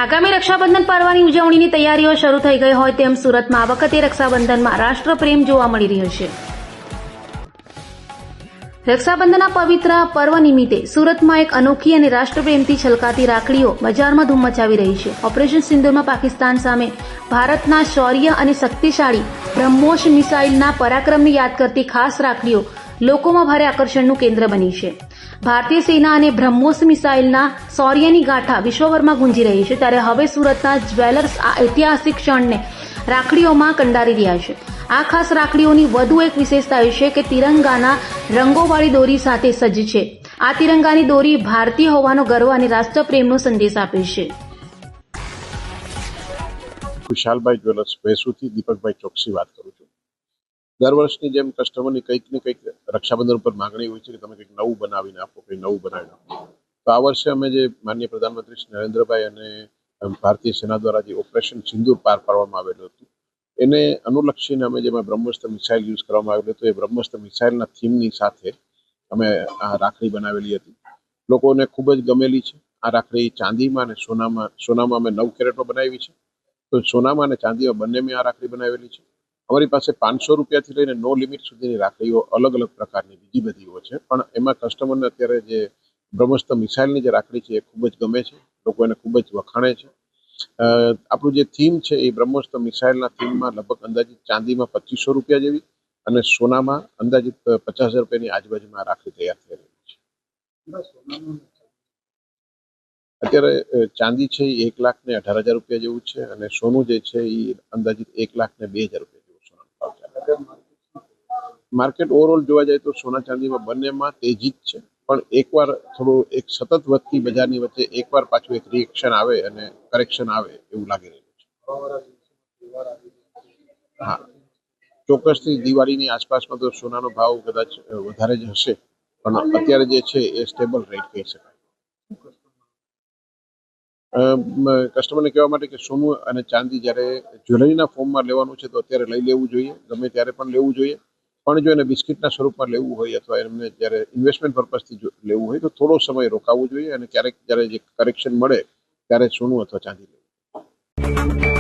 આગામી રક્ષાબંધન પર્વની ઉજવણીની તૈયારીઓ શરૂ થઈ ગઈ હોય તેમ સુરતમાં આ વખતે રક્ષાબંધનમાં રાષ્ટ્રપ્રેમ જોવા મળી રહ્યો છે। રક્ષાબંધનના પવિત્ર પર્વ નિમિત્તે સુરતમાં એક અનોખી અને રાષ્ટ્રપ્રેમથી છલકાતી રાખડીઓ બજારમાં ધૂમ મચાવી રહી છે। ઓપરેશન સિંદૂરમાં પાકિસ્તાન સામે ભારતના શૌર્ય અને શક્તિશાળી બ્રહ્મોસ મિસાઇલના પરાક્રમને યાદ કરતી ખાસ રાખડીઓ લોકોમાં ભારે આકર્ષણનું કેન્દ્ર બની છે। ભારતીય સેના અને બ્રહ્મોસ મિસાઇલના શૌર્યની ગાથા વિશ્વભરમાં ગુંજી રહી છે, ત્યારે હવે સુરતના જ્વેલર્સ આ ઐતિહાસિક ક્ષણને રાખડીઓમાં કંડારી રહ્યા છે। આ ખાસ રાખડીઓની વધુ એક વિશેષતા એ છે કે તિરંગાના રંગોવાળી દોરી સાથે સજ્જ છે। આ તિરંગાની દોરી ભારતીય હોવાનો ગર્વ અને રાષ્ટ્રપ્રેમનો સંદેશ આપે છે। વિશાલભાઈ જ્વેલર્સ ભેંસુથી દીપકભાઈ ચોકસી વાત કરું છું। દર વર્ષની જેમ કસ્ટમરની કંઈક ને કંઈક રક્ષાબંધન ઉપર માંગણી હોય છે કે તમે કંઈક નવું બનાવીને આપો, કંઈક નવું બનાવીને આપો। તો આ વર્ષે અમે જે માનનીય પ્રધાનમંત્રી શ્રી નરેન્દ્રભાઈ અને ભારતીય સેના દ્વારા જે ઓપરેશન સિંદૂર પાર પાડવામાં આવેલું હતું એને અનુલક્ષીને અમે જેમાં બ્રહ્મોસ્ત્ર મિસાઇલ યુઝ કરવામાં આવેલું હતું, એ બ્રહ્મોસ્ત્ર મિસાઇલના થીમની સાથે અમે આ રાખડી બનાવેલી હતી। લોકોને ખૂબ જ ગમેલી છે। આ રાખડી ચાંદીમાં અને સોનામાં અમે 9 કેરેટમાં બનાવી છે। તો સોનામાં અને ચાંદીમાં બંનેમાં આ રાખડી બનાવેલી છે। અમારી પાસે 500 રૂપિયાથી લઈને નો લિમિટ સુધીની રાખડીઓ અલગ અલગ પ્રકારની બીજી બધીઓ છે, પણ એમાં કસ્ટમરને અત્યારે જે બ્રહ્મોસ્ત્ર મિસાઇલની જે રાખડી છે એ ખૂબ જ ગમે છે, લોકો એને ખૂબ જ વખાણે છે। આપણું જે થીમ છે એ બ્રહ્મોસ્ત્ર મિસાઇલના થીમમાં લગભગ અંદાજિત ચાંદીમાં 2500 રૂપિયા જેવી અને સોનામાં અંદાજિત 50,000 રૂપિયાની આજુબાજુમાં રાખડી તૈયાર થઈ રહી છે। અત્યારે ચાંદી છે એ 1,18,000 રૂપિયા જેવું છે અને સોનું જે છે એ અંદાજિત 1,02,000 રૂપિયા જેવું સોનાનો ભાવ ચાલે। માર્કેટ ઓવરઓલ જોવા જાય તો સોના ચાંદીમાં બંનેમાં તેજી જ છે, પણ એકવાર થોડું એક સતત વધતી બજારની વચ્ચે એકવાર પાછું એક રિએક્શન આવે અને કરેક્શન આવે એવું લાગી રહ્યું છે। હા, ચોક્કસથી દિવાળીની આસપાસમાં તો સોનાનો ભાવ કદાચ વધારે જ હશે, પણ અત્યારે જે છે એ સ્ટેબલ રેટ કહી શકાય। કસ્ટમરને કહેવા માટે કે સોનું અને ચાંદી જ્યારે જ્વેલરીના ફોર્મમાં લેવાનું છે તો અત્યારે લઈ લેવું જોઈએ, ગમે ત્યારે પણ લેવું જોઈએ, પણ જો એને બિસ્કિટના સ્વરૂપમાં લેવું હોય અથવા એમને જ્યારે ઇન્વેસ્ટમેન્ટ પર્પઝથી લેવું હોય તો થોડો સમય રોકાવવું જોઈએ અને ક્યારેક જ્યારે જે કરેક્શન મળે ત્યારે સોનું અથવા ચાંદી લેવું।